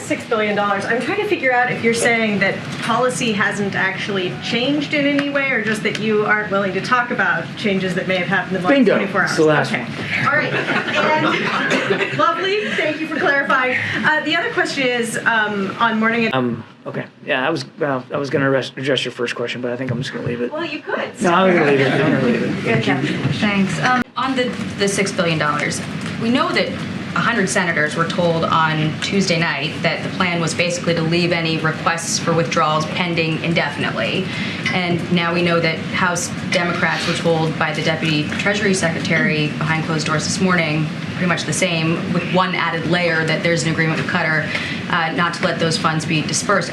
$6 billion, I'm trying to figure out if you're saying that policy hasn't actually changed in any way, or just that you aren't willing to talk about changes that may have happened in the last 24 hours. It's the last one. All right. And lovely. Thank you for clarifying. The other question is on morning. Okay. Yeah, I was going to address your first question, but I think I'm just going to leave it. Well, you could. No, I'm going to leave it. I'm going to leave it. Good job. Thanks. On the $6 billion, we know that 100 senators were told on Tuesday night that the plan was basically to leave any requests for withdrawals pending indefinitely. And now we know that House Democrats were told by the Deputy Treasury Secretary behind closed doors this morning pretty much the same, with one added layer that there's an agreement with Qatar not to let those funds be dispersed.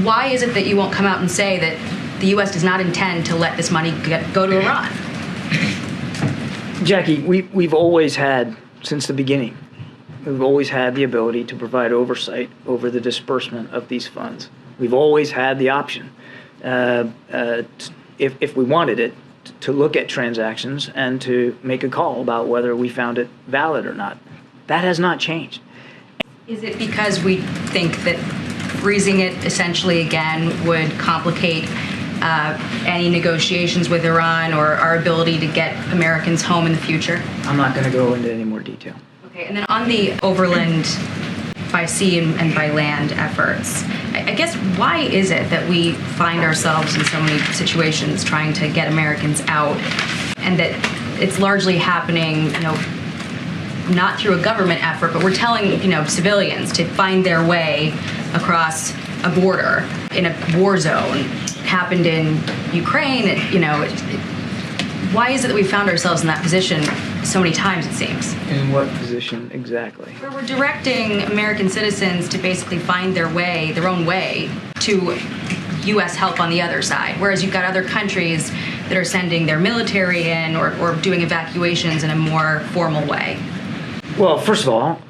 Why is it that you won't come out and say that the U.S. does not intend to let this money go to Iran? Jacqui, we've always had, since the beginning, we've always had the ability to provide oversight over the disbursement of these funds. We've always had the option, if we wanted it, to look at transactions and to make a call about whether we found it valid or not. That has not changed. Is it because we think that freezing it essentially again would complicate any negotiations with Iran or our ability to get Americans home in the future? I'm not going to go into any more detail. Okay, and then on the overland by sea and by land efforts, I guess why is it that we find ourselves in so many situations trying to get Americans out, and that it's largely happening, not through a government effort, but we're telling, civilians to find their way across a border in a war zone? Happened in Ukraine, why is it that we found ourselves in that position so many times, it seems? In what position exactly? Where we're directing American citizens to basically find their own way to U.S. help on the other side, whereas you've got other countries that are sending their military in or doing evacuations in a more formal way. Well, first of all,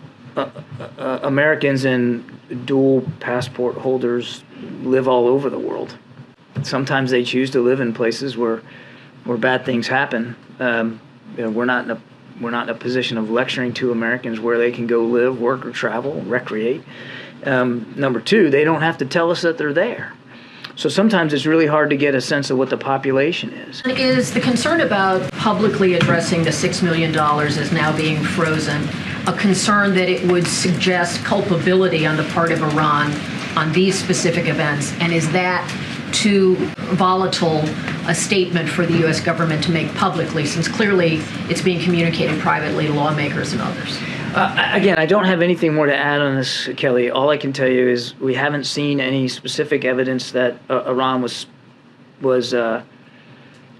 Americans and dual passport holders live all over the world. Sometimes they choose to live in places where bad things happen. We're not in a position of lecturing to Americans where they can go live, work, or travel, recreate. Number two, they don't have to tell us that they're there. So sometimes it's really hard to get a sense of what the population is. Is the concern about publicly addressing the $6 million as now being frozen a concern that it would suggest culpability on the part of Iran on these specific events? And is that too volatile a statement for the U.S. government to make publicly, since clearly it's being communicated privately to lawmakers and others? Again, I don't have anything more to add on this, Kelly. All I can tell you is we haven't seen any specific evidence that Iran was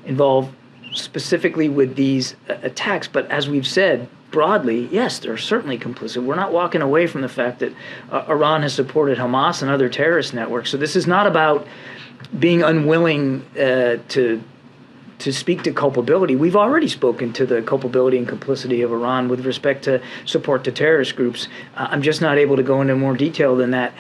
involved specifically with these attacks. But as we've said, broadly, yes, they're certainly complicit. We're not walking away from the fact that Iran has supported Hamas and other terrorist networks. So this is not about being unwilling to speak to culpability. We've already spoken to the culpability and complicity of Iran with respect to support to terrorist groups. I'm just not able to go into more detail than that.